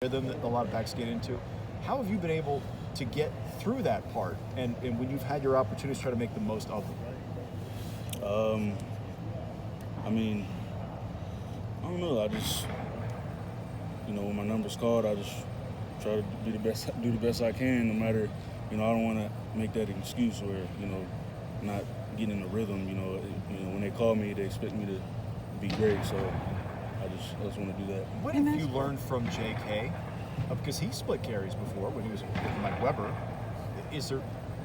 rhythm that a lot of backs get into. How have you been able to get through that part, and when you've had your opportunities, try to make the most of them? I mean, I don't know. I just, when my number's called, I just try to do the best I can, no matter, I don't want to make that an excuse where, not getting in the rhythm. When they call me, they expect me to be great. So I just want to do that. What have you learned from JK? Because he split carries before when he was with Mike Weber.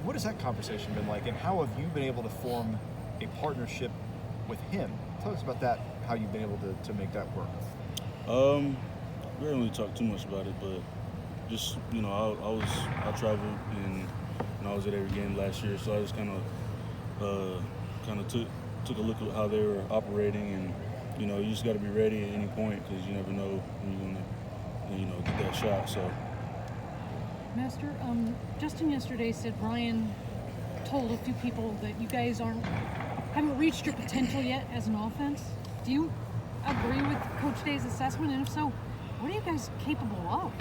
What has that conversation been like, and how have you been able to form a partnership with him? Tell us about that, how you've been able to make that work. We didn't really talk too much about it, but just, I traveled and I was at every game last year, so I just kind of took a look at how they were operating, and you just got to be ready at any point because you never know when you're gonna get that shot. So, Master, Justin yesterday said Brian told a few people that you guys haven't reached your potential yet as an offense. Do you agree with Coach Day's assessment? And if so, what are you guys capable of?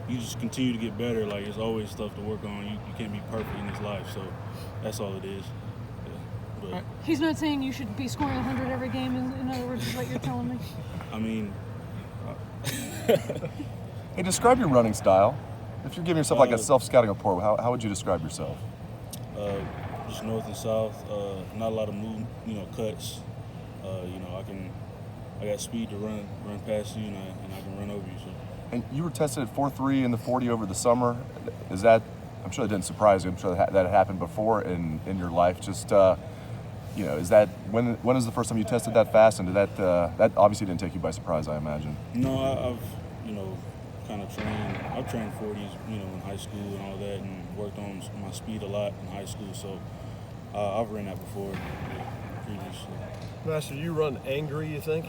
You just continue to get better. Like, there's always stuff to work on. You can't be perfect in this life, so that's all it is. Yeah. But he's not saying you should be scoring 100 every game. In other words, is what you're telling me. I mean, Hey, describe your running style. If you're giving yourself like a self-scouting report, how would you describe yourself? Just north and south. Not a lot of cuts. I got speed to run past you, and I can run over you. So. And you were tested at 4.3 in the 40 over the summer. Is that? I'm sure that didn't surprise you. I'm sure that happened before in your life. Just is that when is the first time you tested that fast? And did that obviously didn't take you by surprise, I imagine. No, I've kind of trained. I've trained 40s, in high school and all that, and worked on my speed a lot in high school. So I've ran that before, previously. Master, you run angry, you think?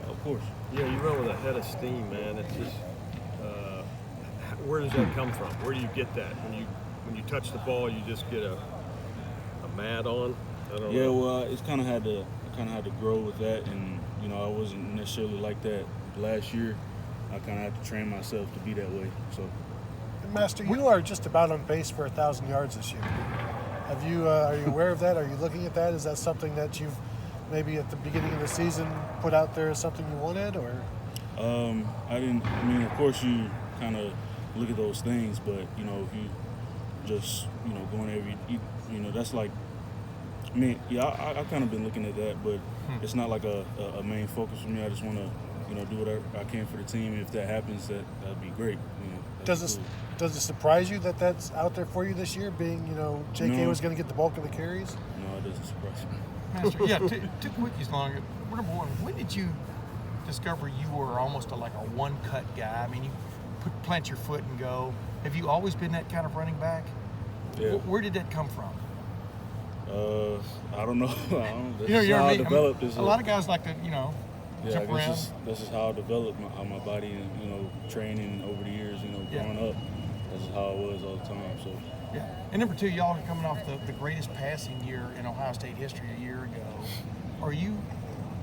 Of course. Yeah, you run with a head of steam, man. It's just, where does that come from? Where do you get that? When you touch the ball, you just get a mad on? I don't know. Well, it's kind of had to grow with that, and I wasn't necessarily like that last year. I kind of had to train myself to be that way. So, Master, you are just about on pace for 1,000 yards this year. Are you aware of that? Are you looking at that? Is that something that you've maybe at the beginning of the season put out there as something you wanted, or? I didn't. I mean, of course, you kind of look at those things, but if you just going every, that's like. I mean, yeah, I kind of been looking at that, but it's not like a main focus for me. I just want to, do whatever I can for the team. If that happens, that'd be great. Does it surprise you that that's out there for you this year? Being JK was going to get the bulk of the carries. No, it doesn't surprise me. Master, yeah, two quickies long. Number one, when did you discover you were almost like a one-cut guy? I mean, you plant your foot and go. Have you always been that kind of running back? Yeah. Where did that come from? I don't know. That's You know how what I I mean? developed. A lot of guys like to, Yeah, jump around. This is how I developed my body, and training over the years. Growing up, this is how I was all the time. So. Yeah. And number two, y'all are coming off the greatest passing year in Ohio State history a year ago. Are you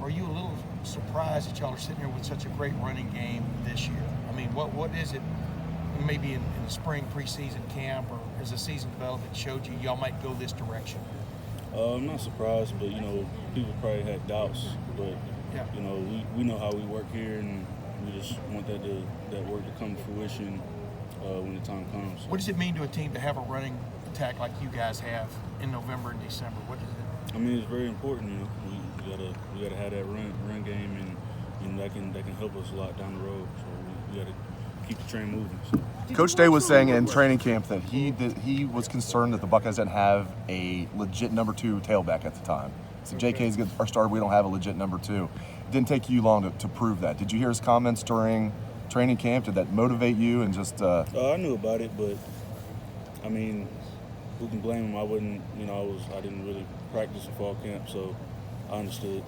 a little surprised that y'all are sitting here with such a great running game this year? I mean, what is it? Maybe in the spring preseason camp or as the season developed, it showed you y'all might go this direction. I'm not surprised, but people probably had doubts. But yeah. We know how we work here, and we just want that work to come to fruition when the time comes. What does it mean to a team to have a running attack like you guys have in November and December? What does it? I mean, it's very important. We gotta have that run game, and that can help us a lot down the road. So we gotta keep the train moving. So. Coach Day was saying in training camp that he was concerned that the Buckeyes didn't have a legit number 2 tailback at the time. So JK's our starter. We don't have a legit number 2. It didn't take you long to prove that. Did you hear his comments during training camp? Did that motivate you? And just I knew about it, but I mean, who can blame him? I wouldn't. I didn't really practice in fall camp, so I understood.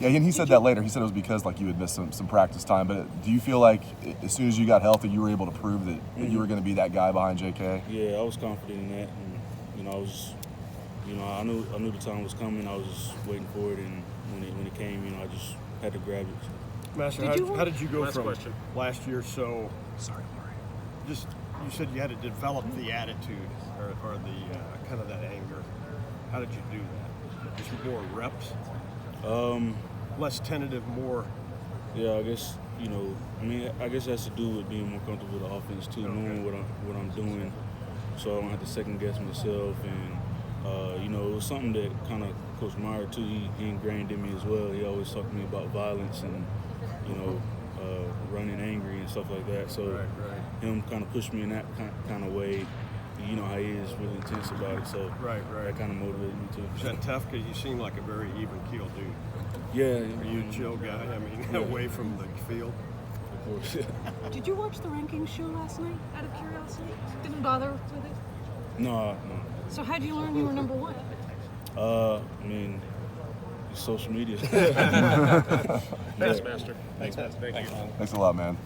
Yeah, and he said that later. He said it was because you had missed some practice time. But do you feel like as soon as you got healthy, you were able to prove that you were going to be that guy behind JK? Yeah, I was confident in that, and I was, I knew the time was coming. I was just waiting for it, and when it came, I just had to grab it. Master, Did you how did you go Last from question. last year? So, just you said you had to develop the attitude or the kind of that anger. How did you do that? Just more reps, less tentative, more. Yeah, I guess I guess it has to do with being more comfortable with the offense too, knowing what I'm doing, so I don't have to second guess myself. And it was something that kind of Coach Meyer too. He ingrained in me as well. He always talked to me about violence and running angry and stuff like that. So him kind of pushed me in that kind of way. You know how he is really intense about it. So that kind of motivated me too. Is that tough? Because you seem like a very even-keeled dude. Yeah. Are you a chill guy? I mean, away from the field. Of course. Did you watch the rankings show last night out of curiosity? Didn't bother with it? No. So how'd you learn you were number one? I mean, social media. Thanks, Master. Thanks, Master. Thank you. Thanks a lot, man.